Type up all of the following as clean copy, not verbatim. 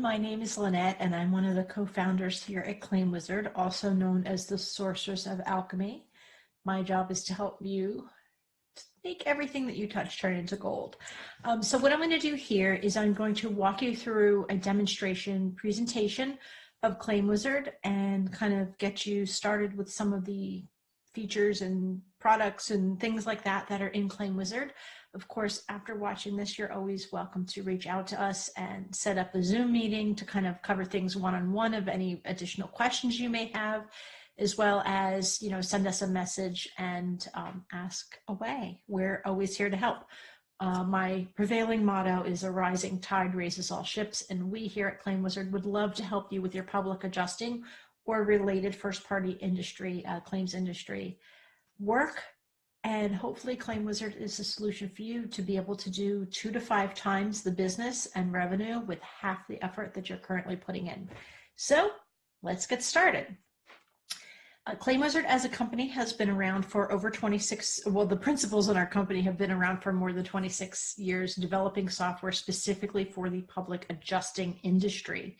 My name is Lynette, and I'm one of the co-founders here at ClaimWizard, also known as the Sorceress of Alchemy. My job is to help you make everything that you touch turn into gold. So what I'm going to do here is I'm going to walk you through a demonstration presentation of ClaimWizard and kind of get you started with some of the features and products and things like that that are in ClaimWizard. Of course, after watching this, you're always welcome to reach out to us and set up a Zoom meeting to kind of cover things one-on-one of any additional questions you may have, as well as, send us a message and ask away. We're always here to help. My prevailing motto is a rising tide raises all ships, and we here at ClaimWizard would love to help you with your public adjusting or related first-party industry, claims industry work. And hopefully ClaimWizard is a solution for you to be able to do 2 to 5 times the business and revenue with half the effort that you're currently putting in. So let's get started. ClaimWizard as a company has been around for over 26, well, the principals in our company have been around for more than 26 years developing software specifically for the public adjusting industry.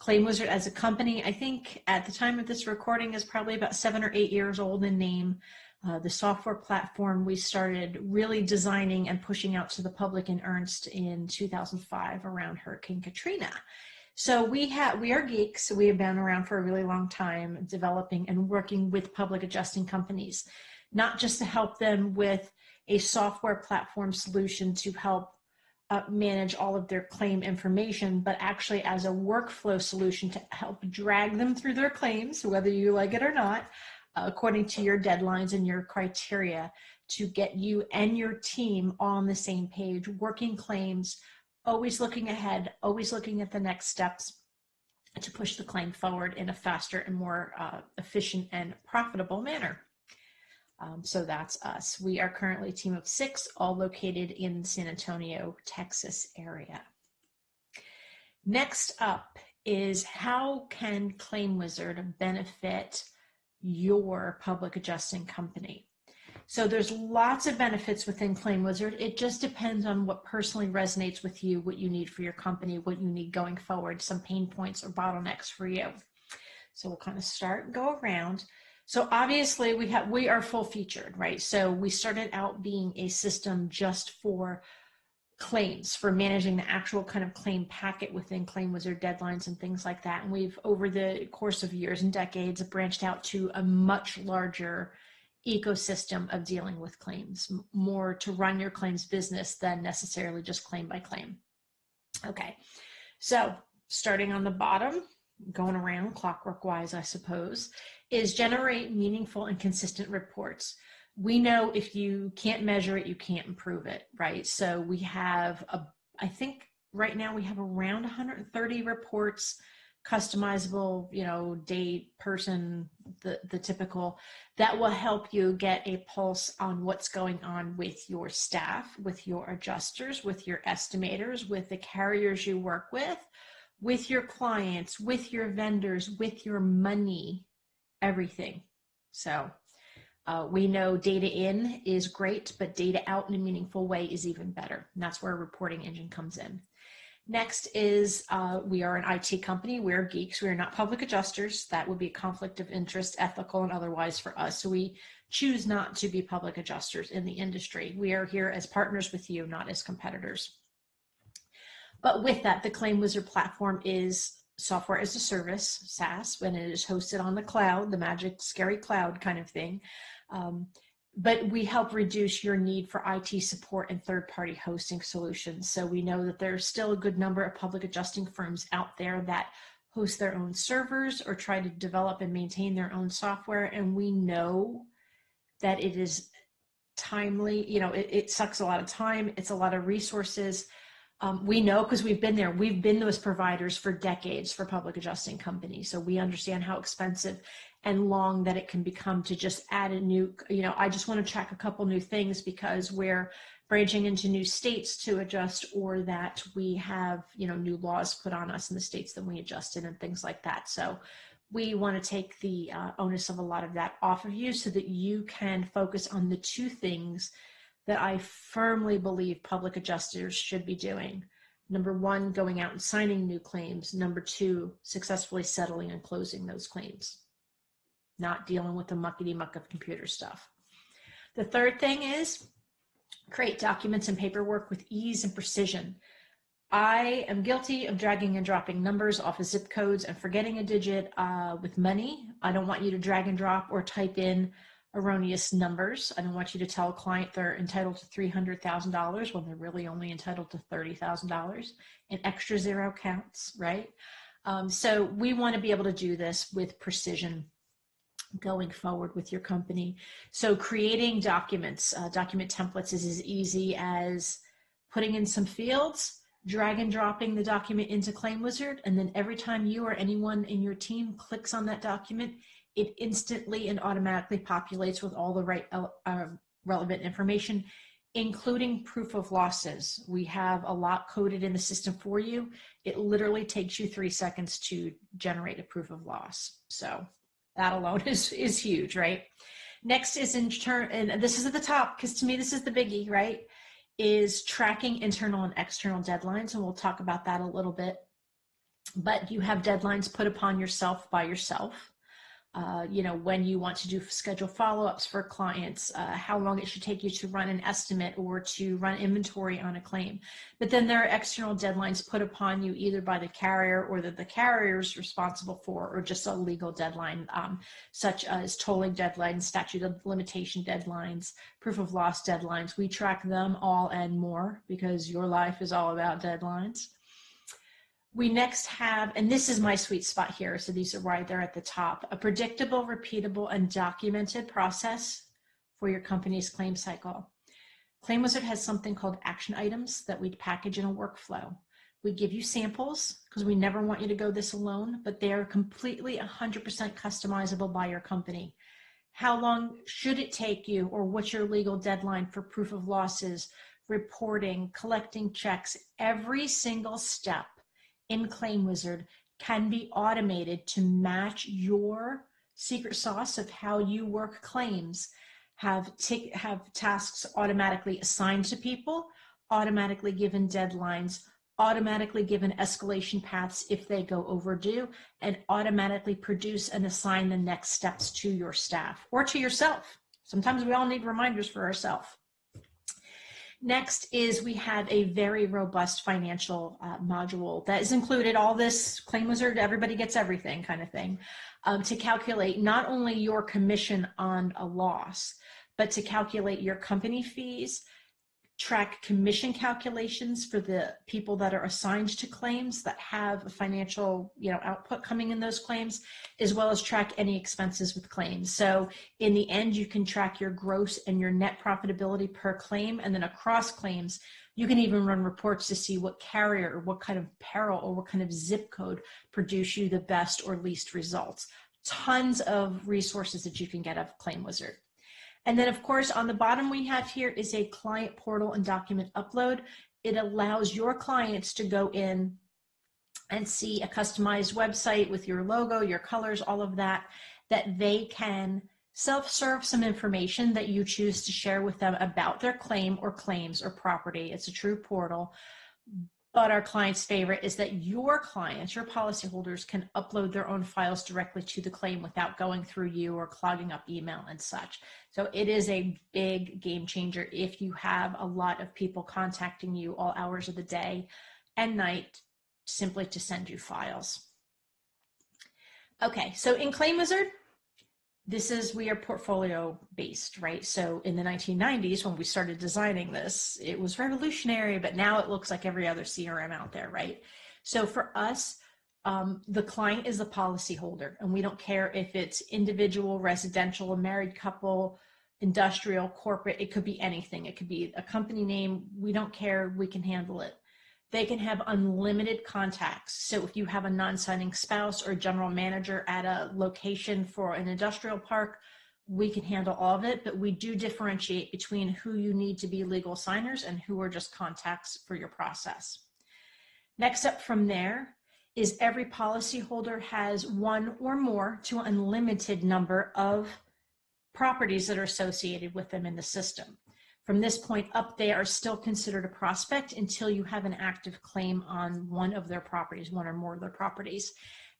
ClaimWizard as a company, I think at the time of this recording, is probably about 7 or 8 years old in name. The software platform we started really designing and pushing out to the public in earnest in 2005 around Hurricane Katrina. So we are geeks. We have been around for a really long time developing and working with public adjusting companies, not just to help them with a software platform solution to help manage all of their claim information, but actually as a workflow solution to help drag them through their claims, whether you like it or not, according to your deadlines and your criteria, to get you and your team on the same page, working claims, always looking ahead, always looking at the next steps to push the claim forward in a faster and more efficient and profitable manner. So that's us. We are currently a team of 6, all located in San Antonio, Texas area. Next up is how can ClaimWizard benefit your public adjusting company? So there's lots of benefits within ClaimWizard. It just depends on what personally resonates with you, what you need for your company, what you need going forward, some pain points or bottlenecks for you. So we'll kind of start and go around. So obviously we are full featured, right? So we started out being a system just for claims, for managing the actual kind of claim packet within ClaimWizard deadlines and things like that. And we've, over the course of years and decades, branched out to a much larger ecosystem of dealing with claims, more to run your claims business than necessarily just claim by claim. Okay, so starting on the bottom, going around clockwork wise, I suppose, is generate meaningful and consistent reports. We know if you can't measure it, you can't improve it, right? So we have, I think right now we have around 130 reports, customizable, date, person, the typical, that will help you get a pulse on what's going on with your staff, with your adjusters, with your estimators, with the carriers you work with your clients, with your vendors, with your money, everything. So we know data in is great, but data out in a meaningful way is even better. And that's where a reporting engine comes in. Next is we are an IT company. We're geeks. We're not public adjusters. That would be a conflict of interest, ethical and otherwise for us. So we choose not to be public adjusters in the industry. We are here as partners with you, not as competitors. But with that, the ClaimWizard platform is software as a service, SaaS, when it is hosted on the cloud, the magic, scary cloud kind of thing. But we help reduce your need for IT support and third-party hosting solutions. So we know that there's still a good number of public adjusting firms out there that host their own servers or try to develop and maintain their own software. And we know that it is timely, it sucks a lot of time. It's a lot of resources. We know because we've been there. We've been those providers for decades for public adjusting companies. So we understand how expensive and long that it can become to just add a new, I just want to check a couple new things because we're branching into new states to adjust, or that we have, new laws put on us in the states that we adjusted and things like that. So we want to take the onus of a lot of that off of you so that you can focus on the 2 things that I firmly believe public adjusters should be doing. Number one, going out and signing new claims. Number two, successfully settling and closing those claims, not dealing with the muckety muck of computer stuff. The third thing is create documents and paperwork with ease and precision. I am guilty of dragging and dropping numbers off of zip codes and forgetting a digit with money. I don't want you to drag and drop or type in erroneous numbers. I don't want you to tell a client they're entitled to $300,000 when they're really only entitled to $30,000. An extra zero counts, right? So we want to be able to do this with precision going forward with your company. So creating documents, document templates is as easy as putting in some fields, drag and dropping the document into ClaimWizard, and then every time you or anyone in your team clicks on that document, it instantly and automatically populates with all the right relevant information, including proof of losses. We have a lot coded in the system for you. It literally takes you 3 seconds to generate a proof of loss. So that alone is huge, right? Next is and this is at the top, because to me, this is the biggie, right? Is tracking internal and external deadlines. And we'll talk about that a little bit. But you have deadlines put upon yourself by yourself. When you want to do schedule follow-ups for clients, how long it should take you to run an estimate or to run inventory on a claim. But then there are external deadlines put upon you either by the carrier or that the carrier is responsible for, or just a legal deadline, such as tolling deadlines, statute of limitation deadlines, proof of loss deadlines. We track them all and more because your life is all about deadlines. We next have, and this is my sweet spot here, so these are right there at the top, a predictable, repeatable, and documented process for your company's claim cycle. ClaimWizard has something called action items that we package in a workflow. We give you samples because we never want you to go this alone, but they are completely 100% customizable by your company. How long should it take you, or what's your legal deadline for proof of losses, reporting, collecting checks? Every single step in ClaimWizard can be automated to match your secret sauce of how you work claims. Have tasks automatically assigned to people, automatically given deadlines, automatically given escalation paths if they go overdue, and automatically produce and assign the next steps to your staff or to yourself. Sometimes we all need reminders for ourselves. Next is we have a very robust financial module that is included, all this ClaimWizard, everybody gets everything kind of thing, to calculate not only your commission on a loss, but to calculate your company fees, track commission calculations for the people that are assigned to claims that have a financial output coming in those claims, as well as track any expenses with claims. So in the end, you can track your gross and your net profitability per claim, and then across claims, you can even run reports to see what carrier or what kind of peril or what kind of zip code produce you the best or least results. Tons of resources that you can get out of ClaimWizard. And then, of course, on the bottom we have here is a client portal and document upload. It allows your clients to go in and see a customized website with your logo, your colors, all of that, that they can self-serve some information that you choose to share with them about their claim or claims or property. It's a true portal. But our client's favorite is that your clients, your policyholders, can upload their own files directly to the claim without going through you or clogging up email and such. So it is a big game changer if you have a lot of people contacting you all hours of the day and night simply to send you files. Okay, so in ClaimWizard, we are portfolio based, right? So in the 1990s, when we started designing this, it was revolutionary, but now it looks like every other CRM out there, right? So for us, the client is the policy holder, and we don't care if it's individual, residential, a married couple, industrial, corporate. It could be anything. It could be a company name. We don't care. We can handle it. They can have unlimited contacts. So if you have a non-signing spouse or general manager at a location for an industrial park, we can handle all of it, but we do differentiate between who you need to be legal signers and who are just contacts for your process. Next up from there is every policyholder has one or more to unlimited number of properties that are associated with them in the system. From this point up, they are still considered a prospect until you have an active claim on one of their properties, one or more of their properties.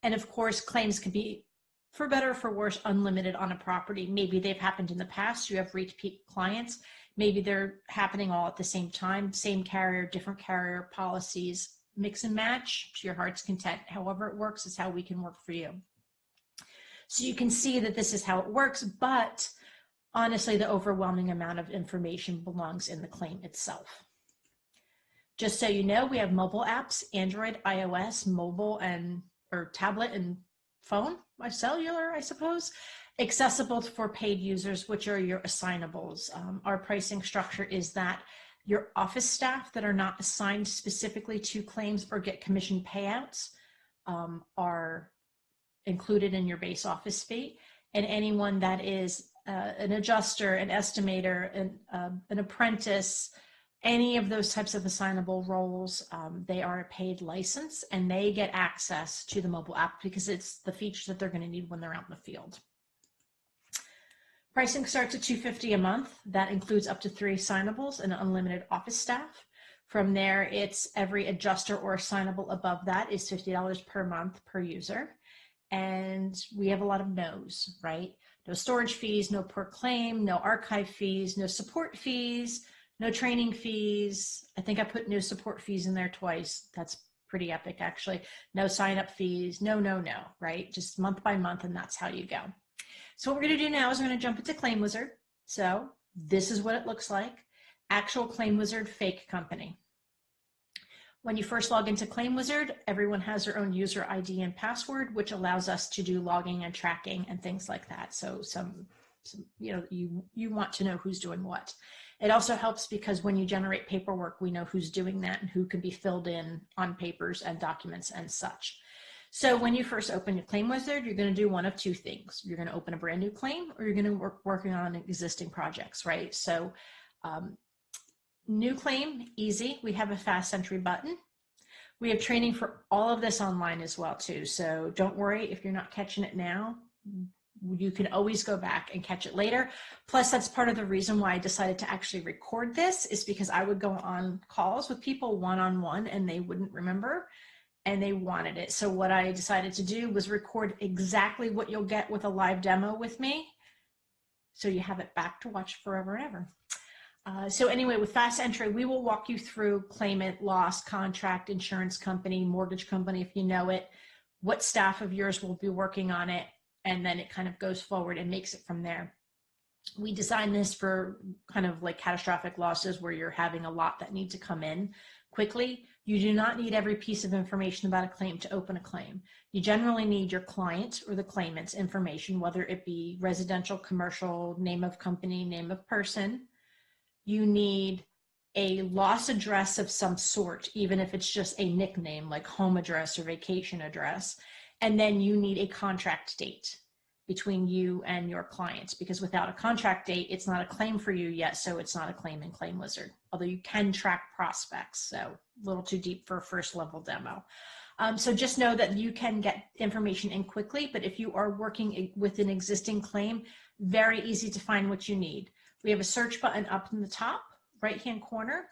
And of course, claims can be, for better or for worse, unlimited on a property. Maybe they've happened in the past, you have repeat clients. Maybe they're happening all at the same time, same carrier, different carrier policies, mix and match to your heart's content. However it works is how we can work for you. So you can see that this is how it works, but honestly, the overwhelming amount of information belongs in the claim itself. Just so you know, we have mobile apps, Android, iOS, mobile or tablet and phone, cellular, I suppose, accessible for paid users, which are your assignables. Our pricing structure is that your office staff that are not assigned specifically to claims or get commission payouts are included in your base office fee, and anyone that is an adjuster, an estimator, an apprentice, any of those types of assignable roles, they are a paid license and they get access to the mobile app because it's the features that they're going to need when they're out in the field. Pricing starts at $250 a month. That includes up to 3 assignables and unlimited office staff. From there, it's every adjuster or assignable above that is $50 per month per user. And we have a lot of no's, right? No storage fees, no per claim, no archive fees, no support fees, no training fees. I think I put no support fees in there twice. That's pretty epic, actually. No sign-up fees, no, right? Just month by month, and that's how you go. So what we're going to do now is we're going to jump into ClaimWizard. So this is what it looks like. Actual ClaimWizard fake company. When you first log into ClaimWizard, everyone has their own user ID and password, which allows us to do logging and tracking and things like that. So you want to know who's doing what. It also helps because when you generate paperwork, we know who's doing that and who can be filled in on papers and documents and such. So when you first open your ClaimWizard, you're going to do one of 2 things. You're going to open a brand new claim, or you're going to working on existing projects, right? So new claim, easy. We have a fast entry button. We have training for all of this online as well too. So don't worry if you're not catching it now. You can always go back and catch it later. Plus, that's part of the reason why I decided to actually record this, is because I would go on calls with people one-on-one and they wouldn't remember and they wanted it. So what I decided to do was record exactly what you'll get with a live demo with me. So you have it back to watch forever and ever. So anyway, with fast entry, we will walk you through claimant, loss, contract, insurance company, mortgage company, if you know it, what staff of yours will be working on it, and then it kind of goes forward and makes it from there. We designed this for kind of like catastrophic losses where you're having a lot that need to come in quickly. You do not need every piece of information about a claim to open a claim. You generally need your client or the claimant's information, whether it be residential, commercial, name of company, name of person. You need a loss address of some sort, even if it's just a nickname like home address or vacation address. And then you need a contract date between you and your clients, because without a contract date, it's not a claim for you yet, so it's not a claim in ClaimWizard, although you can track prospects, so a little too deep for a first level demo. So just know that you can get information in quickly, but if you are working with an existing claim, very easy to find what you need. We have a search button up in the top right-hand corner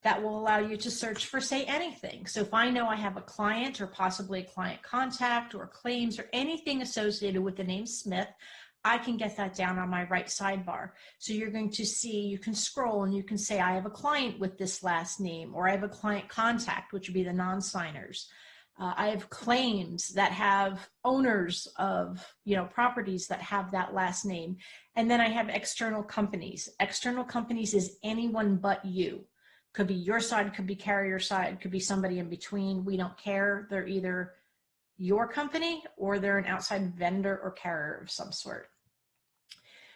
that will allow you to search for, say, anything. So if I know I have a client or possibly a client contact or claims or anything associated with the name Smith, I can get that down on my right sidebar. So you're going to see, you can scroll and you can say, I have a client with this last name, or I have a client contact, which would be the non-signers. I have claims that have owners of, properties that have that last name. And then I have external companies. External companies is anyone but you. Could be your side, could be carrier side, could be somebody in between. We don't care. They're either your company or they're an outside vendor or carrier of some sort.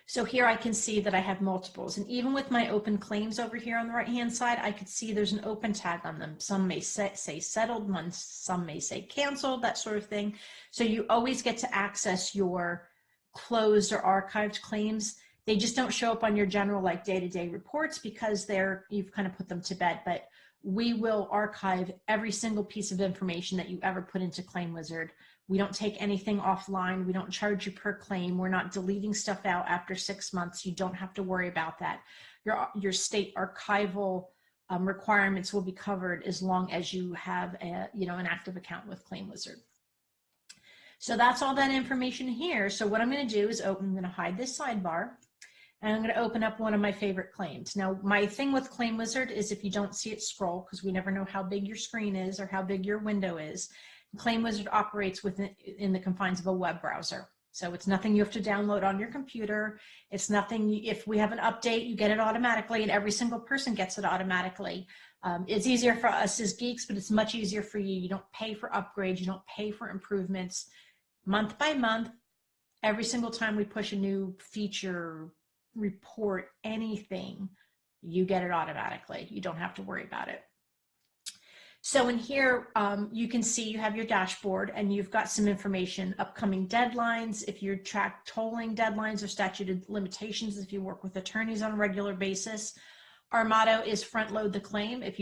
So here I can see that I have multiples, and even with my open claims over here on the right-hand side, I could see there's an open tag on them. Some may say settled, some may say canceled, that sort of thing. So you always get to access your closed or archived claims. They just don't show up on your general like day-to-day reports because you've kind of put them to bed, but we will archive every single piece of information that you ever put into ClaimWizard We don't take anything offline. We don't charge you per claim. We're not deleting stuff out after 6 months. You don't have to worry about that. Your state archival requirements will be covered as long as you have an active account with ClaimWizard. So that's all that information here. So what I'm going to do is I'm going to hide this sidebar, and I'm going to open up one of my favorite claims. Now, my thing with ClaimWizard is if you don't see it, scroll, because we never know how big your screen is or how big your window is. ClaimWizard operates in the confines of a web browser. So it's nothing you have to download on your computer. It's nothing, if we have an update, you get it automatically, and every single person gets it automatically. It's easier for us as geeks, but it's much easier for you. You don't pay for upgrades. You don't pay for improvements. Month by month, every single time we push a new feature, report, anything, you get it automatically. You don't have to worry about it. So in here, you can see you have your dashboard, and you've got some information, upcoming deadlines, if you track tolling deadlines or statute of limitations, if you work with attorneys on a regular basis. Our motto is front load the claim. If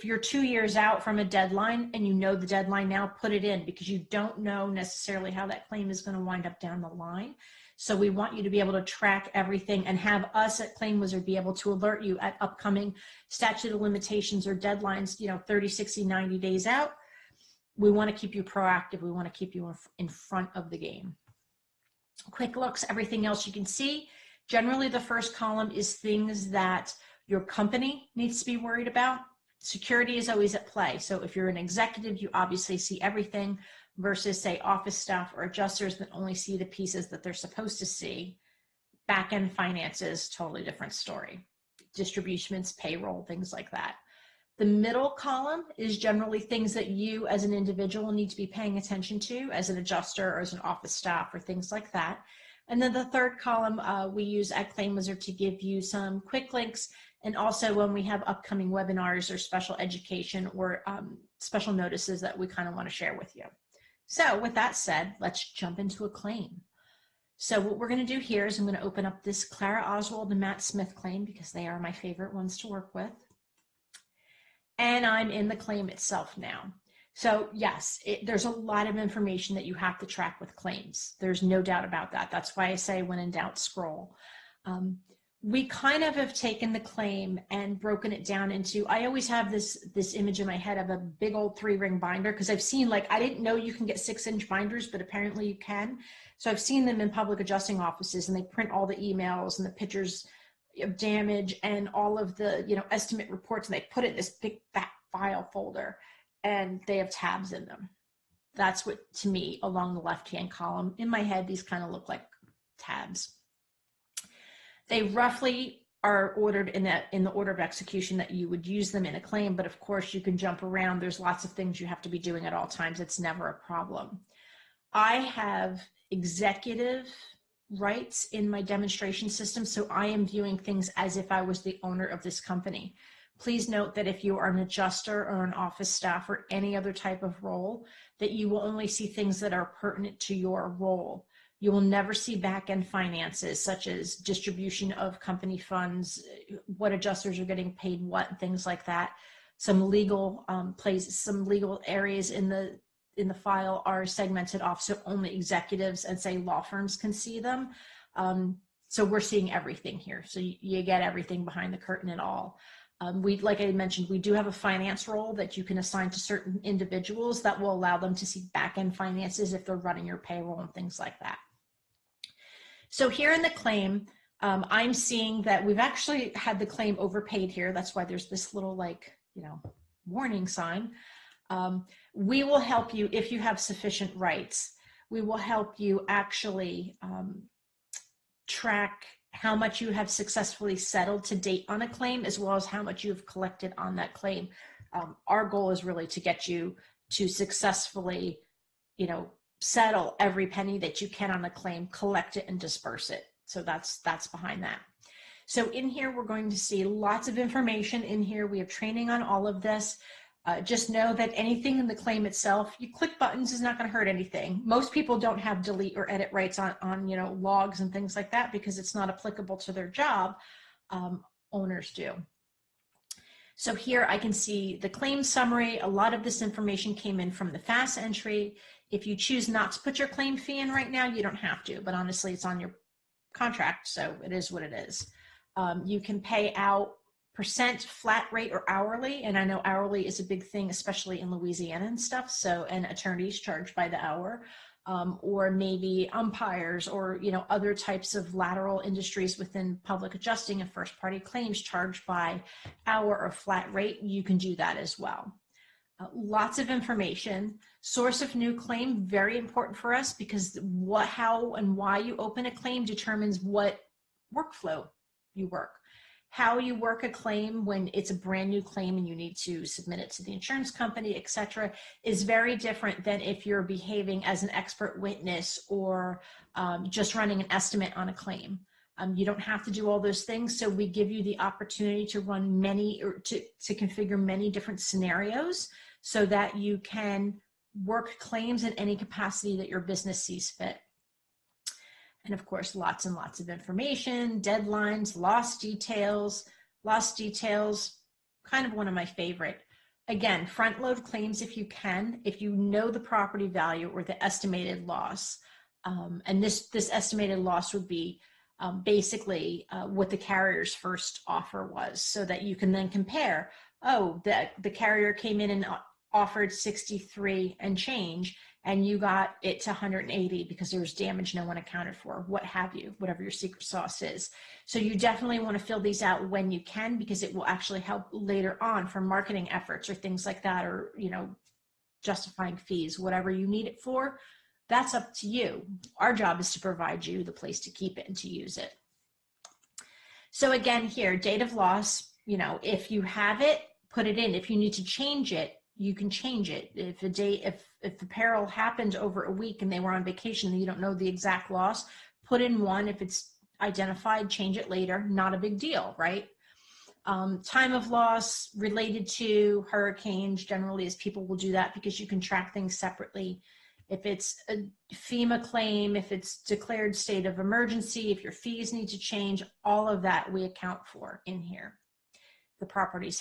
you're 2 years out from a deadline and you know the deadline now, put it in, because you don't know necessarily how that claim is going to wind up down the line. So we want you to be able to track everything and have us at ClaimWizard be able to alert you at upcoming statute of limitations or deadlines, 30, 60, 90 days out. We want to keep you proactive. We want to keep you in front of the game. Quick looks, everything else you can see. Generally, the first column is things that your company needs to be worried about. Security is always at play. So if you're an executive, you obviously see everything, versus say office staff or adjusters that only see the pieces that they're supposed to see. Back-end finances, totally different story. Distributions, payroll, things like that. The middle column is generally things that you as an individual need to be paying attention to as an adjuster or as an office staff or things like that. And then the third column we use at ClaimWizard to give you some quick links, and also when we have upcoming webinars or special education or special notices that we kind of want to share with you. So with that said, let's jump into a claim. So what we're going to do here is I'm going to open up this Clara Oswald and Matt Smith claim, because they are my favorite ones to work with. And I'm in the claim itself now. So yes, there's a lot of information that you have to track with claims. There's no doubt about that. That's why I say when in doubt, scroll. We kind of have taken the claim and broken it down into, I always have this image in my head of a big old 3-ring binder, because I've seen, I didn't know you can get 6-inch binders, but apparently you can. So I've seen them in public adjusting offices, and they print all the emails and the pictures of damage and all of the, estimate reports, and they put it in this big fat file folder, and they have tabs in them. That's what, to me, along the left-hand column, in my head, these kind of look like tabs. They roughly are ordered in the order of execution that you would use them in a claim, but of course you can jump around. There's lots of things you have to be doing at all times. It's never a problem. I have executive rights in my demonstration system, so I am viewing things as if I was the owner of this company. Please note that if you are an adjuster or an office staff or any other type of role, that you will only see things that are pertinent to your role. You will never see back-end finances, such as distribution of company funds, what adjusters are getting paid what, things like that. Some legal some legal areas in the file are segmented off, so only executives and say law firms can see them. So we're seeing everything here. So you get everything behind the curtain and all. Like I mentioned, we do have a finance role that you can assign to certain individuals that will allow them to see back-end finances if they're running your payroll and things like that. So here in the claim, I'm seeing that we've actually had the claim overpaid here. That's why there's this little warning sign. We will help you if you have sufficient rights. We will help you actually track how much you have successfully settled to date on a claim, as well as how much you've collected on that claim. Our goal is really to get you to successfully, settle every penny that you can on a claim, collect it and disperse it. So that's behind that. So in here, we're going to see lots of information in here. We have training on all of this. Just know that anything in the claim itself, you click buttons is not going to hurt anything. Most people don't have delete or edit rights on logs and things like that, because it's not applicable to their job. Owners do. So here I can see the claim summary. A lot of this information came in from the FAS entry. If you choose not to put your claim fee in right now, you don't have to, but honestly, it's on your contract, so it is what it is. You can pay out percent, flat rate, or hourly, and I know hourly is a big thing, especially in Louisiana and stuff, so, and attorneys charge by the hour, or maybe umpires, or other types of lateral industries within public adjusting and first party claims charged by hour or flat rate. You can do that as well. Lots of information. Source of new claim, very important for us, because what, how, and why you open a claim determines what workflow you work. How you work a claim when it's a brand new claim and you need to submit it to the insurance company, etc., is very different than if you're behaving as an expert witness or just running an estimate on a claim. You don't have to do all those things, so we give you the opportunity to run many, or to configure many different scenarios so that you can work claims in any capacity that your business sees fit. And of course, lots and lots of information, deadlines, loss details, kind of one of my favorite. Again, front load claims if you can, if you know the property value or the estimated loss. And this estimated loss would be basically what the carrier's first offer was, so that you can then compare, oh, the carrier came in and offered 63 and change, and you got it to 180 because there was damage no one accounted for, what have you, whatever your secret sauce is. So you definitely want to fill these out when you can, because it will actually help later on for marketing efforts or things like that, or justifying fees, whatever you need it for. That's up to you. Our job is to provide you the place to keep it and to use it. So again, here, date of loss, if you have it, put it in. If you need to change it, you can change it. If the peril happened over a week and they were on vacation and you don't know the exact loss, put in one. If it's identified, change it later. Not a big deal, right? Time of loss related to hurricanes, generally, as people will do that because you can track things separately. If it's a FEMA claim, if it's declared state of emergency, if your fees need to change, all of that we account for in here. The property's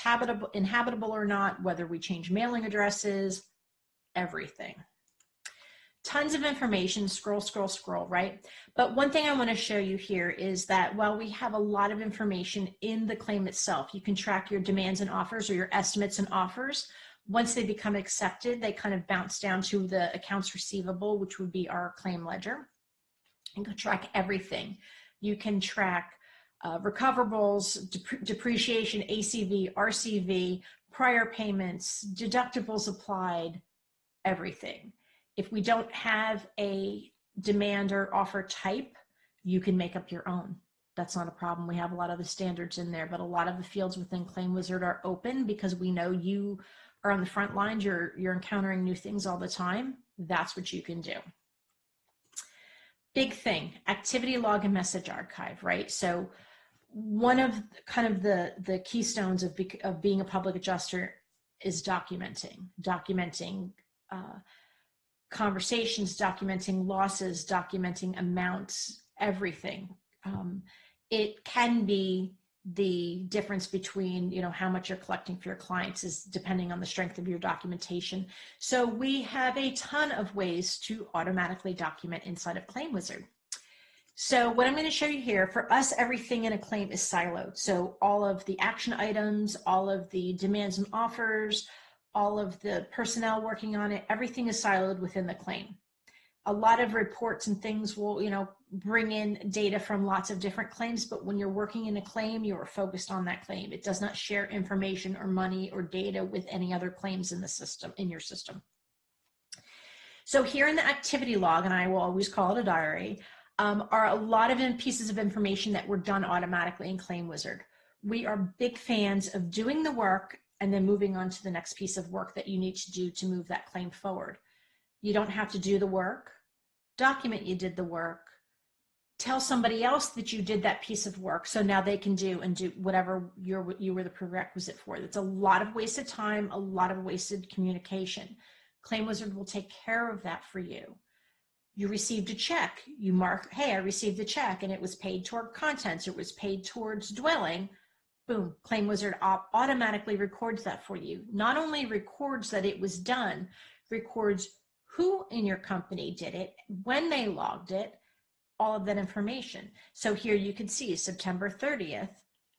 inhabitable or not, whether we change mailing addresses, everything. Tons of information, scroll, right? But one thing I want to show you here is that while we have a lot of information in the claim itself, you can track your demands and offers, or your estimates and offers. Once they become accepted, they kind of bounce down to the accounts receivable, which would be our claim ledger. You can track everything. You can track recoverables, depreciation, ACV, RCV, prior payments, deductibles applied, everything. If we don't have a demand or offer type, you can make up your own. That's not a problem. We have a lot of the standards in there, but a lot of the fields within ClaimWizard are open because we know you are on the front lines. You're encountering new things all the time. That's what you can do. Big thing, activity log and message archive, right? So one of kind of the keystones of being a public adjuster is documenting conversations, documenting losses, documenting amounts, everything. It can be the difference between, how much you're collecting for your clients is depending on the strength of your documentation. So we have a ton of ways to automatically document inside of ClaimWizard. So what I'm going to show you here, for us, everything in a claim is siloed. So all of the action items, all of the demands and offers, all of the personnel working on it, everything is siloed within the claim. A lot of reports and things will, bring in data from lots of different claims, but when you're working in a claim, you are focused on that claim. It does not share information or money or data with any other claims in the system, in your system. So here in the activity log, and I will always call it a diary, are a lot of pieces of information that were done automatically in ClaimWizard. We are big fans of doing the work and then moving on to the next piece of work that you need to do to move that claim forward. You don't have to do the work, document you did the work, tell somebody else that you did that piece of work so now they can do whatever you were the prerequisite for. That's a lot of wasted time, a lot of wasted communication. ClaimWizard will take care of that for you. You received a check, you mark, hey, I received a check and it was paid toward contents, it was paid towards dwelling. boom, ClaimWizard automatically records that for you. Not only records that it was done, records who in your company did it, when they logged it, all of that information. So here you can see September 30th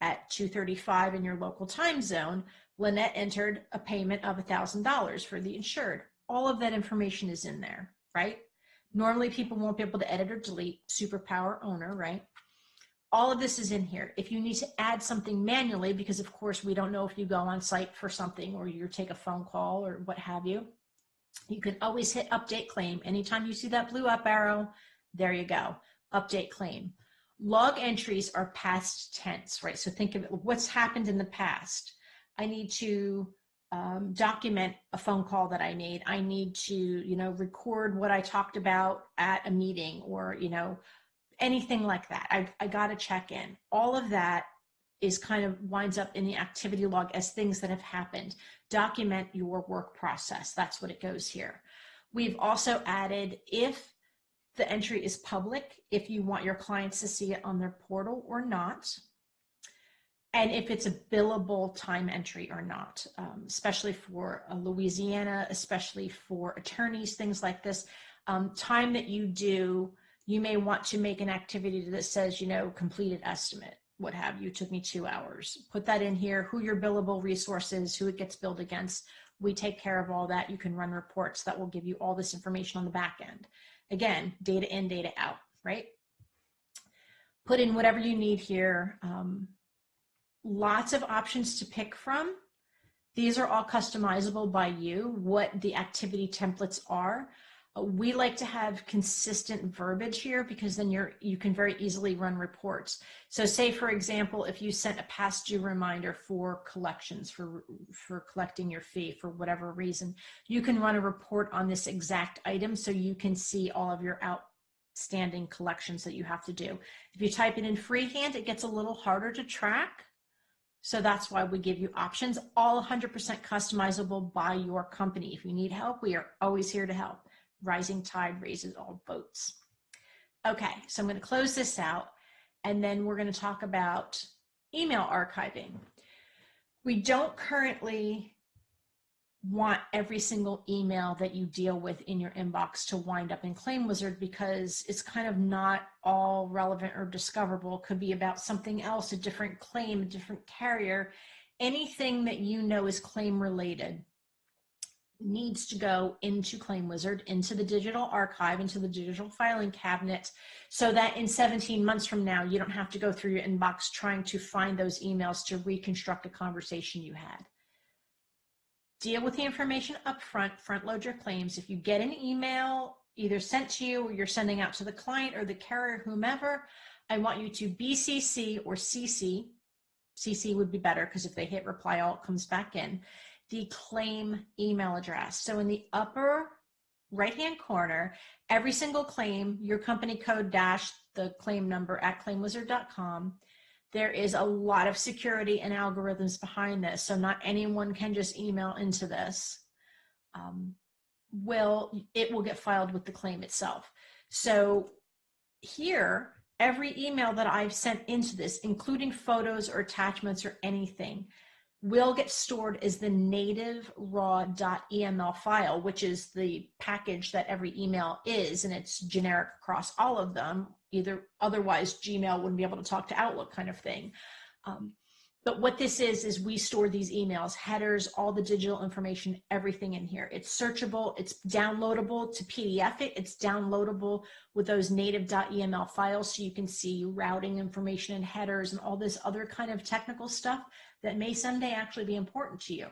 at 2:35 in your local time zone, Lynette entered a payment of $1,000 for the insured. All of that information is in there, right? Normally people won't be able to edit or delete, superpower owner, right? All of this is in here. If you need to add something manually, because of course we don't know if you go on site for something or you take a phone call or what have you, you can always hit update claim. Anytime you see that blue up arrow, there you go, update claim. Log entries are past tense, right? So think of it, what's happened in the past. I need to document a phone call that I made. I need to, record what I talked about at a meeting or, anything like that. I got to check in. All of that is kind of winds up in the activity log as things that have happened. Document your work process. That's what it goes here. We've also added if the entry is public, if you want your clients to see it on their portal or not, and if it's a billable time entry or not, especially for Louisiana, especially for attorneys, things like this. Time that you do, you may want to make an activity that says, completed estimate, what have you, took me 2 hours. Put that in here, who your billable resource is, who it gets billed against. We take care of all that. You can run reports that will give you all this information on the back end. Again, data in, data out, right? Put in whatever you need here. Lots of options to pick from. These are all customizable by you, what the activity templates are. We like to have consistent verbiage here because then you can very easily run reports. So say, for example, if you sent a past due reminder for collections, for collecting your fee for whatever reason, you can run a report on this exact item so you can see all of your outstanding collections that you have to do. If you type it in freehand, it gets a little harder to track. So that's why we give you options, all 100% customizable by your company. If you need help, we are always here to help. Rising tide raises all boats. Okay, so I'm going to close this out, and then we're going to talk about email archiving. We don't currently want every single email that you deal with in your inbox to wind up in ClaimWizard because it's kind of not all relevant or discoverable. It could be about something else, a different claim, a different carrier. Anything that you know is claim related needs to go into ClaimWizard, into the digital archive, into the digital filing cabinet, so that in 17 months from now, you don't have to go through your inbox trying to find those emails to reconstruct a conversation you had. Deal with the information up front, front load your claims. If you get an email either sent to you or you're sending out to the client or the carrier, whomever, I want you to BCC or CC. CC would be better because if they hit reply all, it comes back in. The claim email address. So in the upper right-hand corner, every single claim, your company code dash the claim number at claimwizard.com. There is a lot of security and algorithms behind this, so not anyone can just email into this. It will get filed with the claim itself. So here, every email that I've sent into this, including photos or attachments or anything, will get stored as the native raw.eml file, which is the package that every email is, and it's generic across all of them. Either otherwise Gmail wouldn't be able to talk to Outlook kind of thing. But what this is we store these emails, headers, all the digital information, everything in here. It's searchable, it's downloadable to PDF it, it's downloadable with those native.eml files so you can see routing information and headers and all this other kind of technical stuff that may someday actually be important to you.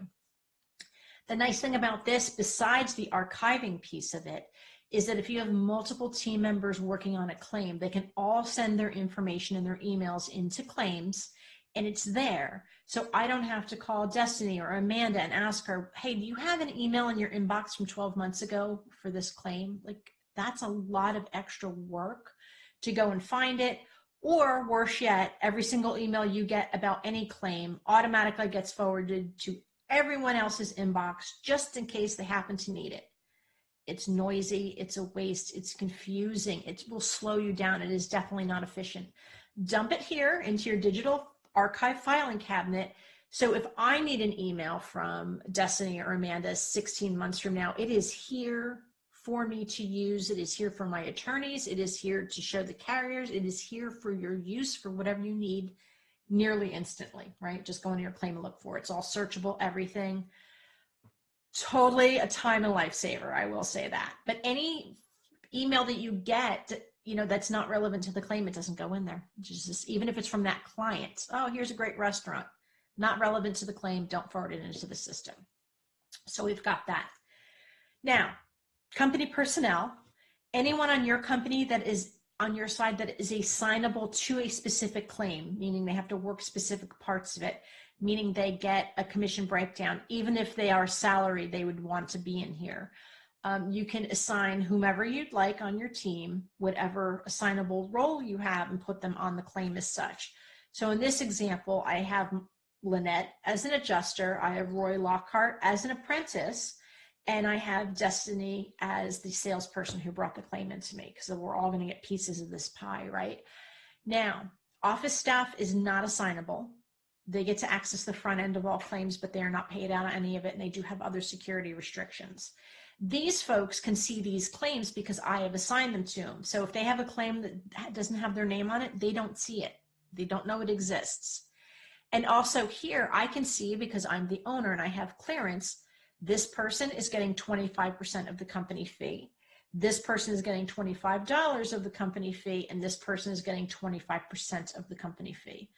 The nice thing about this, besides the archiving piece of it, is that if you have multiple team members working on a claim, they can all send their information and their emails into claims, and it's there. So I don't have to call Destiny or Amanda and ask her, hey, do you have an email in your inbox from 12 months ago for this claim? Like, that's a lot of extra work to go and find it. Or worse yet, every single email you get about any claim automatically gets forwarded to everyone else's inbox just in case they happen to need it. It's noisy, it's a waste, it's confusing, it will slow you down. It is definitely not efficient. Dump it here into your digital archive filing cabinet. So if I need an email from Destiny or Amanda 16 months from now, it is here for me to use. It is here for my attorneys. It is here to show the carriers. It is here for your use for whatever you need nearly instantly, right? Just go into your claim and look for it. It's all searchable, everything. Totally a time and lifesaver, I will say that. But any email that you get, that's not relevant to the claim, it doesn't go in there. Just even if it's from that client. Oh, here's a great restaurant. Not relevant to the claim, don't forward it into the system. So we've got that. Now, company personnel, anyone on your company that is on your side that is assignable to a specific claim, meaning they have to work specific parts of it, meaning they get a commission breakdown, even if they are salaried, they would want to be in here. You can assign whomever you'd like on your team, whatever assignable role you have, and put them on the claim as such. So in this example, I have Lynette as an adjuster, I have Roy Lockhart as an apprentice, and I have Destiny as the salesperson who brought the claim into me, because we're all going to get pieces of this pie, right? Now, office staff is not assignable. They get to access the front end of all claims, but they're not paid out on any of it, and they do have other security restrictions. These folks can see these claims because I have assigned them to them. So if they have a claim that doesn't have their name on it, they don't see it. They don't know it exists. And also here, I can see, because I'm the owner and I have clearance, this person is getting 25% of the company fee. This person is getting $25 of the company fee, and this person is getting 25% of the company fee.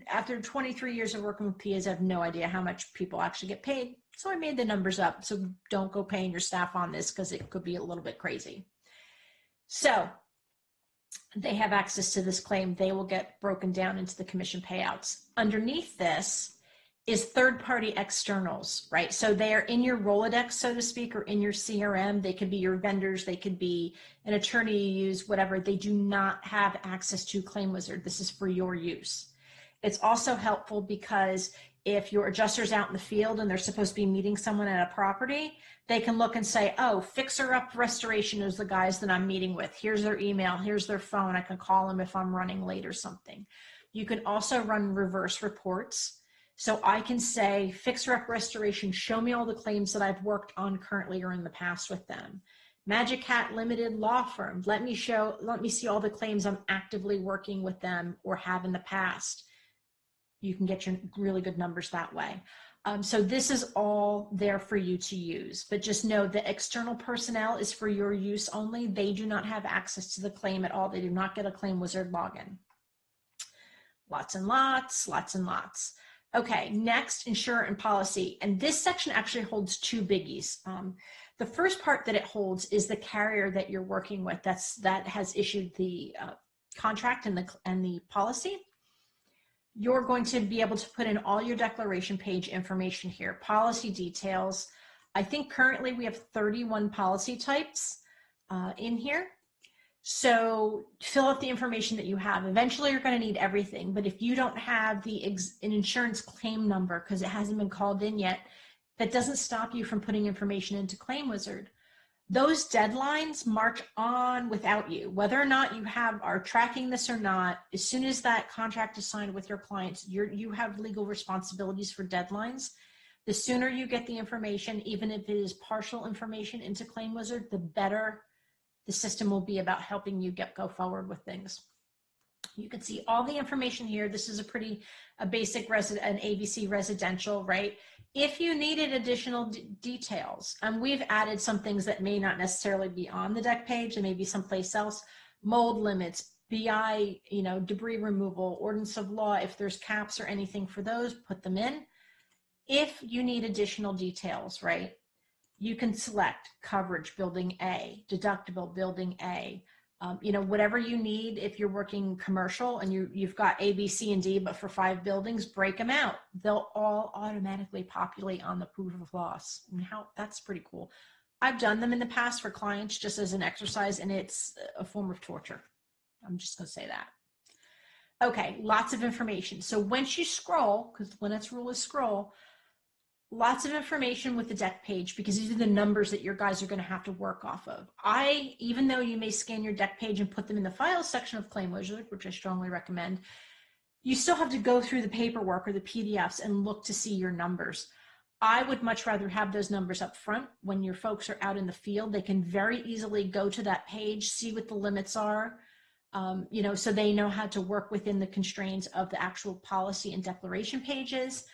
After 23 years of working with PAs, I have no idea how much people actually get paid. So I made the numbers up. So don't go paying your staff on this, because it could be a little bit crazy. So they have access to this claim. They will get broken down into the commission payouts. Underneath this is third-party externals, right? So they are in your Rolodex, so to speak, or in your CRM. They could be your vendors. They could be an attorney you use, whatever. They do not have access to ClaimWizard. This is for your use. It's also helpful because if your adjuster's out in the field and they're supposed to be meeting someone at a property, they can look and say, oh, Fixer Up Restoration is the guys that I'm meeting with. Here's their email. Here's their phone. I can call them if I'm running late or something. You can also run reverse reports. So I can say, Fixer Up Restoration, show me all the claims that I've worked on currently or in the past with them. Magic Hat Limited Law Firm, let me see all the claims I'm actively working with them or have in the past. You can get your really good numbers that way. So this is all there for you to use, but just know that external personnel is for your use only. They do not have access to the claim at all. They do not get a ClaimWizard login. Lots and lots, lots and lots. Okay, next, insurer and policy. And this section actually holds two biggies. The first part that it holds is the carrier that you're working with that has issued the contract and the policy. You're going to be able to put in all your declaration page information here, policy details. I think currently we have 31 policy types in here. So fill out the information that you have. Eventually you're going to need everything, but if you don't have an insurance claim number because it hasn't been called in yet, that doesn't stop you from putting information into ClaimWizard. Those deadlines march on without you. Whether or not you are tracking this or not, as soon as that contract is signed with your clients, you have legal responsibilities for deadlines. The sooner you get the information, even if it is partial information, into ClaimWizard, the better the system will be about helping you go forward with things. You can see all the information here. This is a basic an ABC residential, right? If you needed additional details, and we've added some things that may not necessarily be on the deck page and maybe someplace else, mold limits, BI, debris removal, ordinance of law, if there's caps or anything for those, put them in. If you need additional details, right? You can select coverage, building A, deductible, building A, whatever you need. If you're working commercial and you've got A, B, C, and D, but for 5 buildings, break them out. They'll all automatically populate on the proof of loss. And that's pretty cool. I've done them in the past for clients just as an exercise, and it's a form of torture. I'm just going to say that. Okay, lots of information. So once you scroll, because Lynette's rule is scroll, lots of information with the deck page, because these are the numbers that your guys are going to have to work off of. Even though you may scan your deck page and put them in the files section of ClaimWizard, which I strongly recommend, you still have to go through the paperwork or the PDFs and look to see your numbers. I would much rather have those numbers up front. When your folks are out in the field, they can very easily go to that page, see what the limits are, so they know how to work within the constraints of the actual policy and declaration pages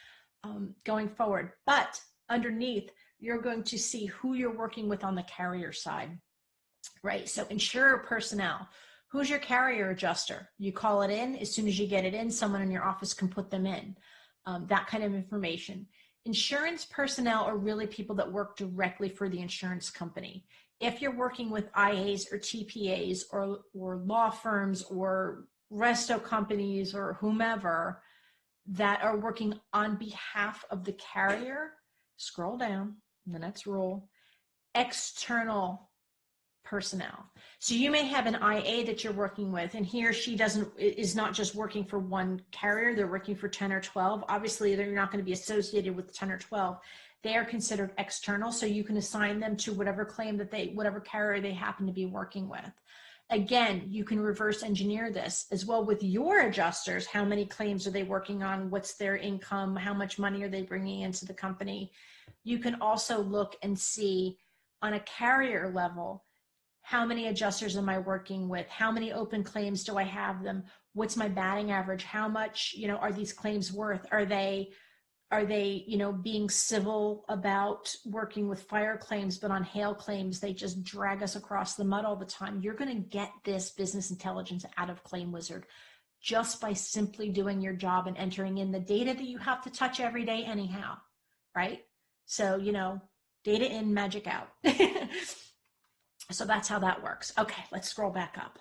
going forward. But underneath, you're going to see who you're working with on the carrier side, right? So insurer personnel. Who's your carrier adjuster? You call it in. As soon as you get it in, someone in your office can put them in. That kind of information. Insurance personnel are really people that work directly for the insurance company. If you're working with IAs or TPAs or law firms or resto companies or whomever that are working on behalf of the carrier, scroll down, the next rule, external personnel. So you may have an IA that you're working with, and he or she is not just working for one carrier, they're working for 10 or 12. Obviously, they're not going to be associated with 10 or 12. They are considered external, so you can assign them to whatever whatever carrier they happen to be working with. Again, you can reverse engineer this as well with your adjusters. How many claims are they working on? What's their income? How much money are they bringing into the company? You can also look and see on a carrier level, how many adjusters am I working with? How many open claims do I have them? What's my batting average? How much, are these claims worth? Are they, being civil about working with fire claims, but on hail claims, they just drag us across the mud all the time? You're going to get this business intelligence out of ClaimWizard just by simply doing your job and entering in the data that you have to touch every day anyhow, right? So, data in, magic out. So that's how that works. Okay, let's scroll back up.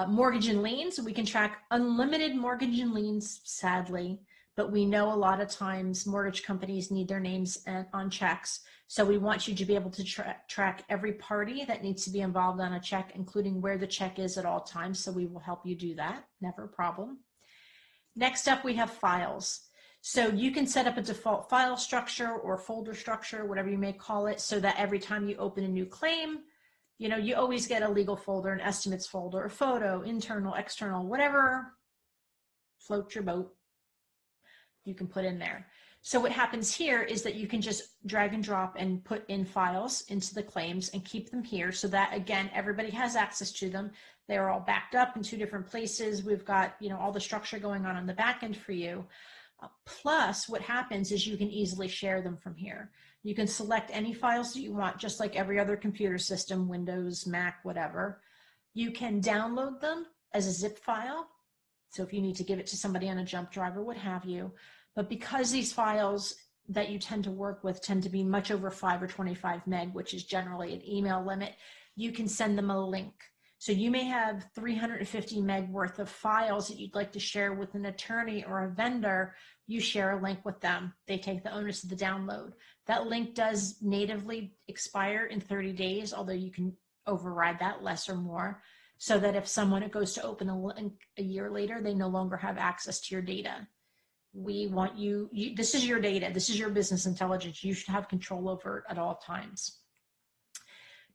Mortgage and liens, we can track unlimited mortgage and liens, sadly, but we know a lot of times mortgage companies need their names on checks. So we want you to be able to track every party that needs to be involved on a check, including where the check is at all times. So we will help you do that, never a problem. Next up, we have files. So you can set up a default file structure or folder structure, whatever you may call it, so that every time you open a new claim, you always get a legal folder, an estimates folder, a photo, internal, external, whatever floats your boat, you can put in there. So what happens here is that you can just drag and drop and put in files into the claims and keep them here so that, again, everybody has access to them. They're all backed up in 2 different places. We've got, all the structure going on the back end for you. Plus, what happens is you can easily share them from here. You can select any files that you want, just like every other computer system, Windows, Mac, whatever. You can download them as a zip file. So if you need to give it to somebody on a jump drive or what have you. But because these files that you tend to work with tend to be much over 5 or 25 meg, which is generally an email limit, you can send them a link. So you may have 350 meg worth of files that you'd like to share with an attorney or a vendor. You share a link with them. They take the onus of the download. That link does natively expire in 30 days, although you can override that less or more, so that if someone goes to open a link a year later, they no longer have access to your data. We want you, this is your data. This is your business intelligence. You should have control over it at all times.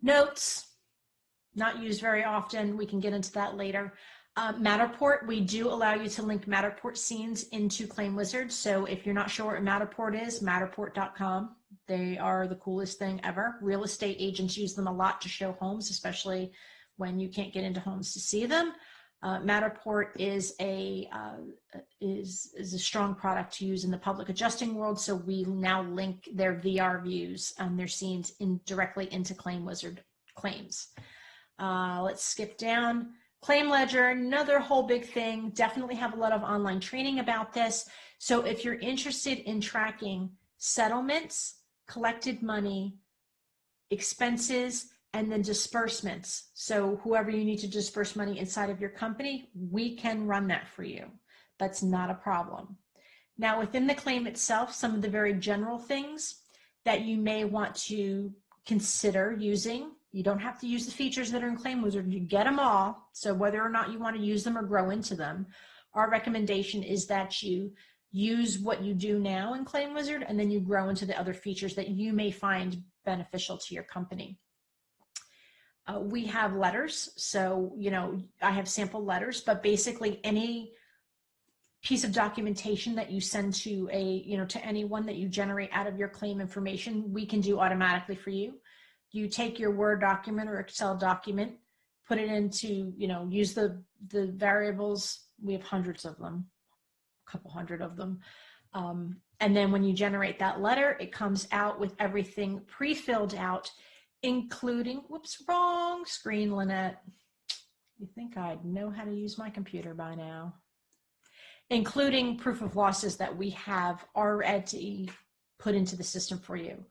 Notes. Not used very often. We can get into that later. Matterport, we do allow you to link Matterport Scenes into ClaimWizard. So if you're not sure what Matterport is, matterport.com. They are the coolest thing ever. Real estate agents use them a lot to show homes, especially when you can't get into homes to see them. Matterport is a strong product to use in the public adjusting world. So we now link their VR views and their scenes directly into ClaimWizard claims. Let's skip down. Claim Ledger, another whole big thing. Definitely have a lot of online training about this. So if you're interested in tracking settlements, collected money, expenses, and then disbursements, so whoever you need to disperse money inside of your company, we can run that for you. That's not a problem. Now, within the claim itself, some of the very general things that you may want to consider using. You don't have to use the features that are in ClaimWizard. You get them all. So whether or not you want to use them or grow into them, our recommendation is that you use what you do now in ClaimWizard and then you grow into the other features that you may find beneficial to your company. We have letters. So, I have sample letters, but basically any piece of documentation that you send to to anyone that you generate out of your claim information, we can do automatically for you. You take your Word document or Excel document, put it into, use the variables. We have hundreds of them, a couple hundred of them. And then when you generate that letter, it comes out with everything pre-filled out, including, whoops, wrong screen, Lynette. You think I'd know how to use my computer by now. Including proof of losses that we have already put into the system for you.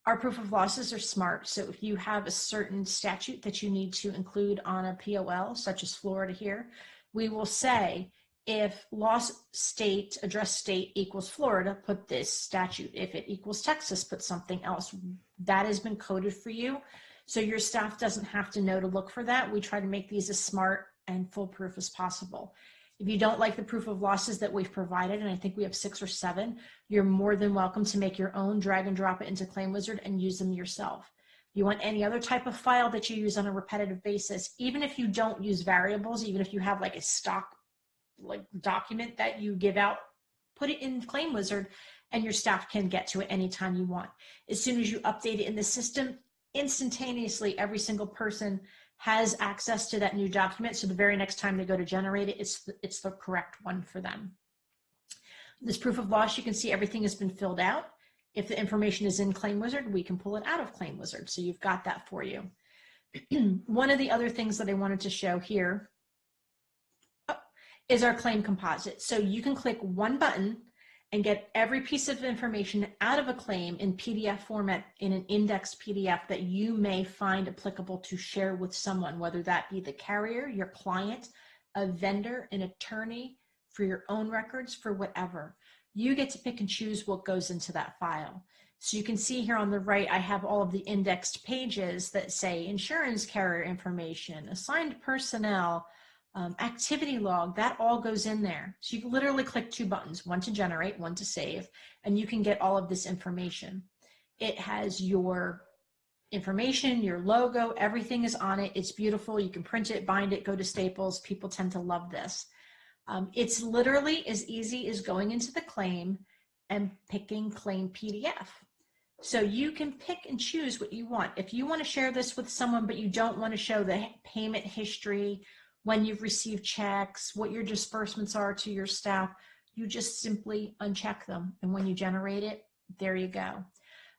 Our proof of losses are smart. So if you have a certain statute that you need to include on a POL, such as Florida here, we will say, if loss state, address state equals Florida, put this statute. If it equals Texas, put something else. That has been coded for you. So your staff doesn't have to know to look for that. We try to make these as smart and foolproof as possible. If you don't like the proof of losses that we've provided, and I think we have 6 or 7, you're more than welcome to make your own, drag and drop it into ClaimWizard and use them yourself. You want any other type of file that you use on a repetitive basis, even if you don't use variables, even if you have like a stock document that you give out, put it in ClaimWizard and your staff can get to it anytime you want. As soon as you update it in the system, instantaneously every single person has access to that new document. So the very next time they go to generate it, it's the correct one for them. This proof of loss, you can see everything has been filled out. If the information is in ClaimWizard, we can pull it out of ClaimWizard. So you've got that for you. One of the other things that I wanted to show here is our claim composite. So you can click one button and get every piece of information out of a claim in PDF format in an indexed PDF that you may find applicable to share with someone, whether that be the carrier, your client, a vendor, an attorney, for your own records, for whatever. You get to pick and choose what goes into that file. So you can see here on the right, I have all of the indexed pages that say insurance carrier information, assigned personnel, activity log, that all goes in there. So you can literally click 2 buttons, one to generate, one to save, and you can get all of this information. It has your information, your logo, everything is on it. It's beautiful. You can print it, bind it, go to Staples. People tend to love this. It's literally as easy as going into the claim and picking claim PDF. So you can pick and choose what you want. If you want to share this with someone, but you don't want to show the payment history, when you've received checks, what your disbursements are to your staff, you just simply uncheck them. And when you generate it, there you go.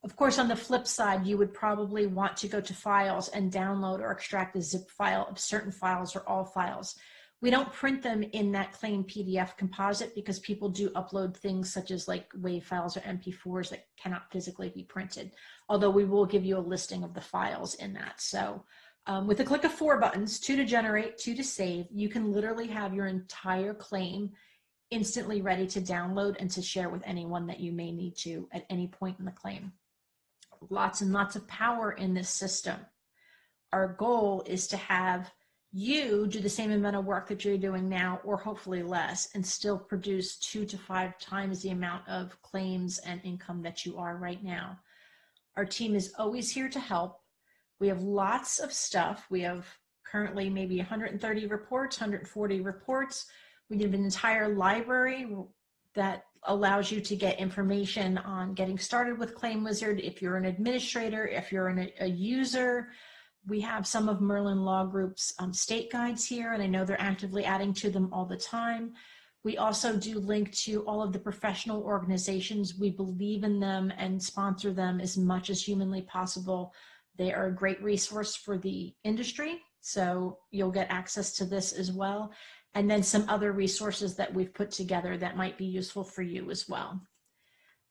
Of course, on the flip side, you would probably want to go to files and download or extract a zip file of certain files or all files. We don't print them in that claim PDF composite because people do upload things such as like WAV files or MP4s that cannot physically be printed, although we will give you a listing of the files in that. So with a click of 4 buttons, 2 to generate, 2 to save, you can literally have your entire claim instantly ready to download and to share with anyone that you may need to at any point in the claim. Lots and lots of power in this system. Our goal is to have you do the same amount of work that you're doing now, or hopefully less, and still produce 2 to 5 times the amount of claims and income that you are right now. Our team is always here to help. We have lots of stuff. We have currently maybe 130 reports, 140 reports. We have an entire library that allows you to get information on getting started with ClaimWizard. If you're an administrator, if you're a user, we have some of Merlin Law Group's state guides here, and I know they're actively adding to them all the time. We also do link to all of the professional organizations. We believe in them and sponsor them as much as humanly possible. They are a great resource for the industry, so you'll get access to this as well. And then some other resources that we've put together that might be useful for you as well.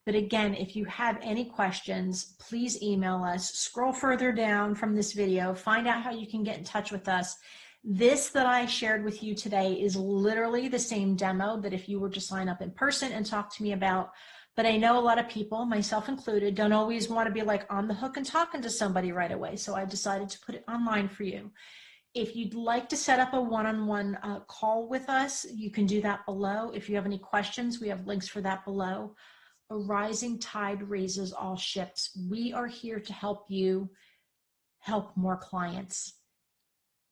But again, if you have any questions, please email us. Scroll further down from this video, find out how you can get in touch with us. This that I shared with you today is literally the same demo that if you were to sign up in person and talk to me about. But I know a lot of people, myself included, don't always want to be like on the hook and talking to somebody right away. So I decided to put it online for you. If you'd like to set up a one-on-one call with us, you can do that below. If you have any questions, we have links for that below. A rising tide raises all ships. We are here to help you help more clients.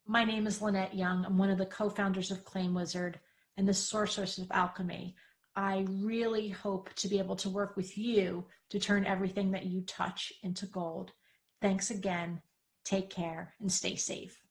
My name is Lynette Young. I'm one of the co-founders of ClaimWizard, and the source of alchemy. I really hope to be able to work with you to turn everything that you touch into gold. Thanks again. Take care and stay safe.